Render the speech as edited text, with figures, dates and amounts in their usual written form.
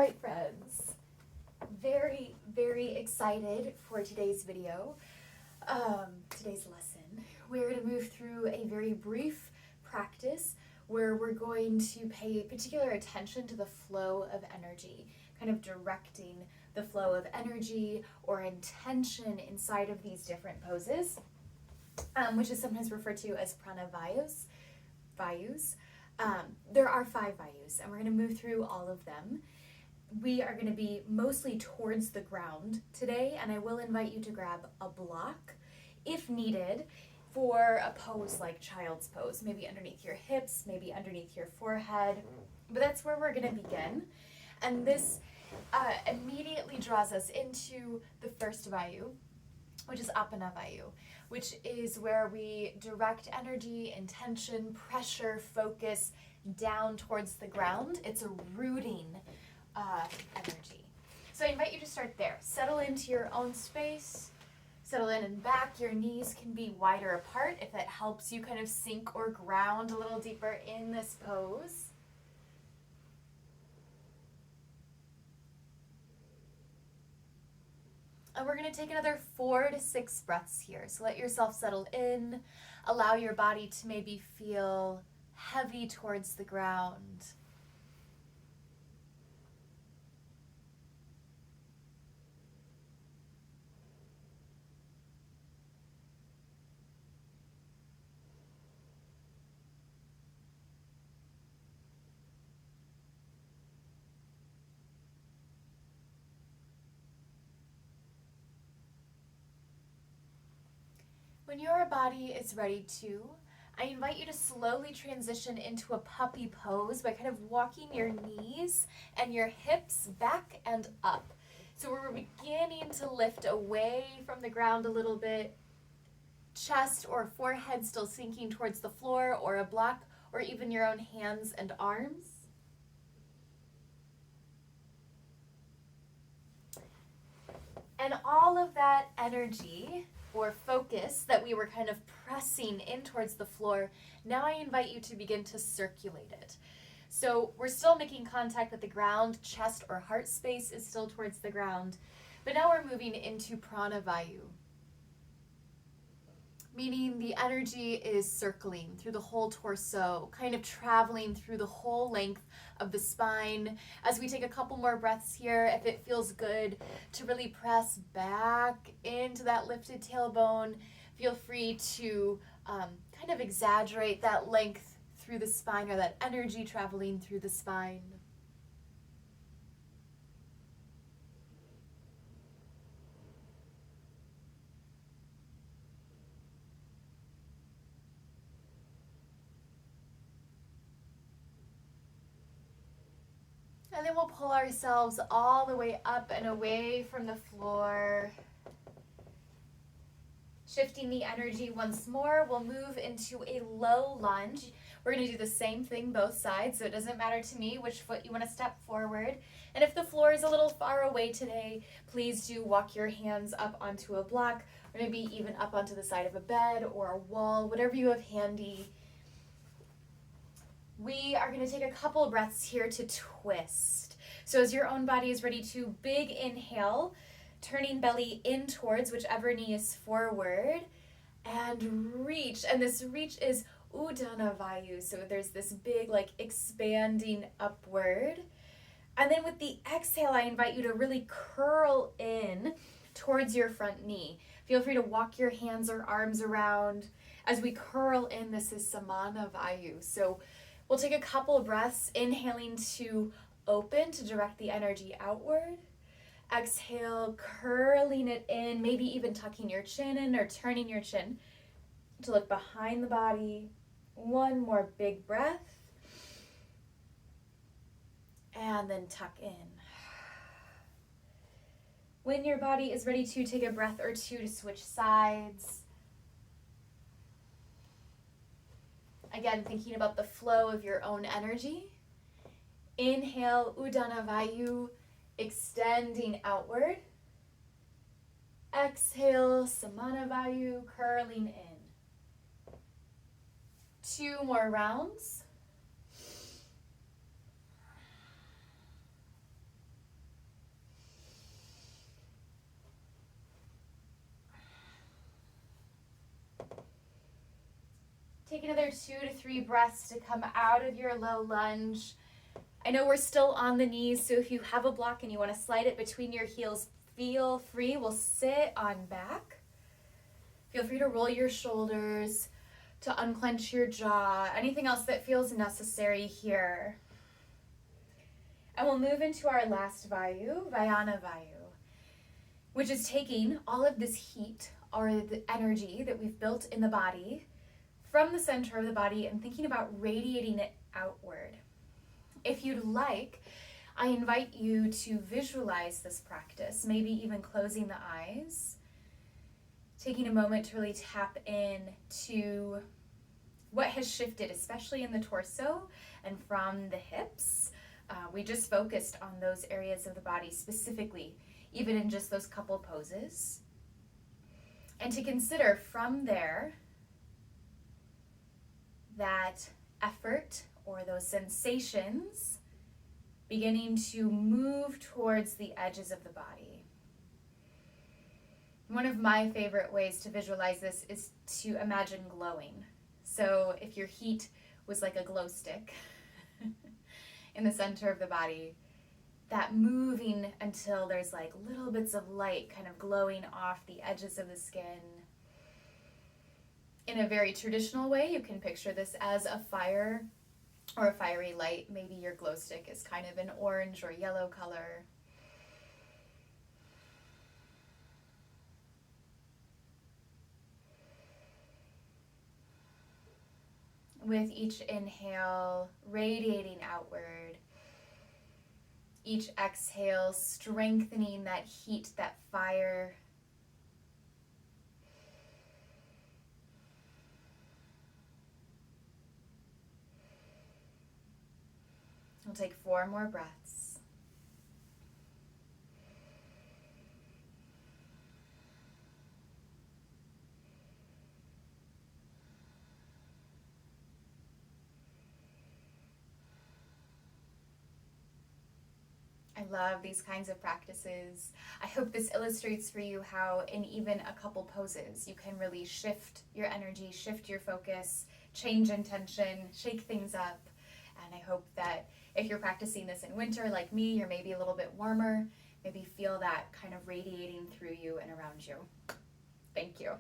right, friends, very, very excited for today's video, today's lesson. We're going to move through a very brief practice where we're going to pay particular attention to the flow of energy, kind of directing the flow of energy or intention inside of these different poses, which is sometimes referred to as Prana Vayus. There are 5 Vayus, and we're going to move through all of them. We are going to be mostly towards the ground today, and I will invite you to grab a block if needed for a pose like child's pose, maybe underneath your hips, maybe underneath your forehead, but that's where we're going to begin. And this immediately draws us into the first Vayu, which is Apana Vayu, which is where we direct energy, intention, pressure, focus down towards the ground. It's a rooting energy. So I invite you to start there. Settle into your own space. Settle in and back. Your knees can be wider apart if that helps you kind of sink or ground a little deeper in this pose. And we're going to take another 4 to 6 breaths here. So let yourself settle in. Allow your body to maybe feel heavy towards the ground. When your body is ready to, I invite you to slowly transition into a puppy pose by kind of walking your knees and your hips back and up. So we're beginning to lift away from the ground a little bit, chest or forehead still sinking towards the floor or a block or even your own hands and arms. And all of that energy or focus that we were kind of pressing in towards the floor, now I invite you to begin to circulate it. So we're still making contact with the ground, chest or heart space is still towards the ground, but now we're moving into Prana Vayu, meaning the energy is circling through the whole torso, kind of traveling through the whole length of the spine. As we take a couple more breaths here, if it feels good to really press back into that lifted tailbone, feel free to kind of exaggerate that length through the spine or that energy traveling through the spine. And then we'll pull ourselves all the way up and away from the floor. Shifting the energy once more, we'll move into a low lunge. We're going to do the same thing both sides, so it doesn't matter to me which foot you want to step forward. And if the floor is a little far away today, please do walk your hands up onto a block, or maybe even up onto the side of a bed or a wall, whatever you have handy. We are going to take a couple breaths here to twist. So as your own body is ready to, big inhale, turning belly in towards whichever knee is forward, and reach. And this reach is Udana Vayu. So there's this big expanding upward. And then with the exhale, I invite you to really curl in towards your front knee. Feel free to walk your hands or arms around. As we curl in, this is Samana Vayu. So we'll take a couple of breaths, inhaling to open, to direct the energy outward. Exhale, curling it in, maybe even tucking your chin in or turning your chin to look behind the body. One more big breath. And then tuck in. When your body is ready to, take a breath or two to switch sides. Again, thinking about the flow of your own energy. Inhale, Udana Vayu, extending outward. Exhale, Samana Vayu, curling in. 2 more rounds. take another 2 to 3 breaths to come out of your low lunge. I know we're still on the knees, so if you have a block and you want to slide it between your heels, feel free. We'll sit on back. Feel free to roll your shoulders, to unclench your jaw, anything else that feels necessary here. And we'll move into our last Vayu, Vayana Vayu, which is taking all of this heat or the energy that we've built in the body from the center of the body and thinking about radiating it outward. If you'd like, I invite you to visualize this practice, maybe even closing the eyes, taking a moment to really tap in to what has shifted, especially in the torso and from the hips. We just focused on those areas of the body specifically, even in just those couple poses. And to consider from there that effort or those sensations beginning to move towards the edges of the body. One of my favorite ways to visualize this is to imagine glowing. So if your heat was like a glow stick in the center of the body, that moving until there's like little bits of light kind of glowing off the edges of the skin. In a very traditional way, you can picture this as a fire or a fiery light. Maybe your glow stick is kind of an orange or yellow color. With each inhale, radiating outward. Each exhale, strengthening that heat, that fire. We'll take 4 more breaths. I love these kinds of practices. I hope this illustrates for you how in even a couple poses you can really shift your energy, shift your focus, change intention, shake things up. And I hope that if you're practicing this in winter like me, you're maybe a little bit warmer, maybe feel that kind of radiating through you and around you. Thank you.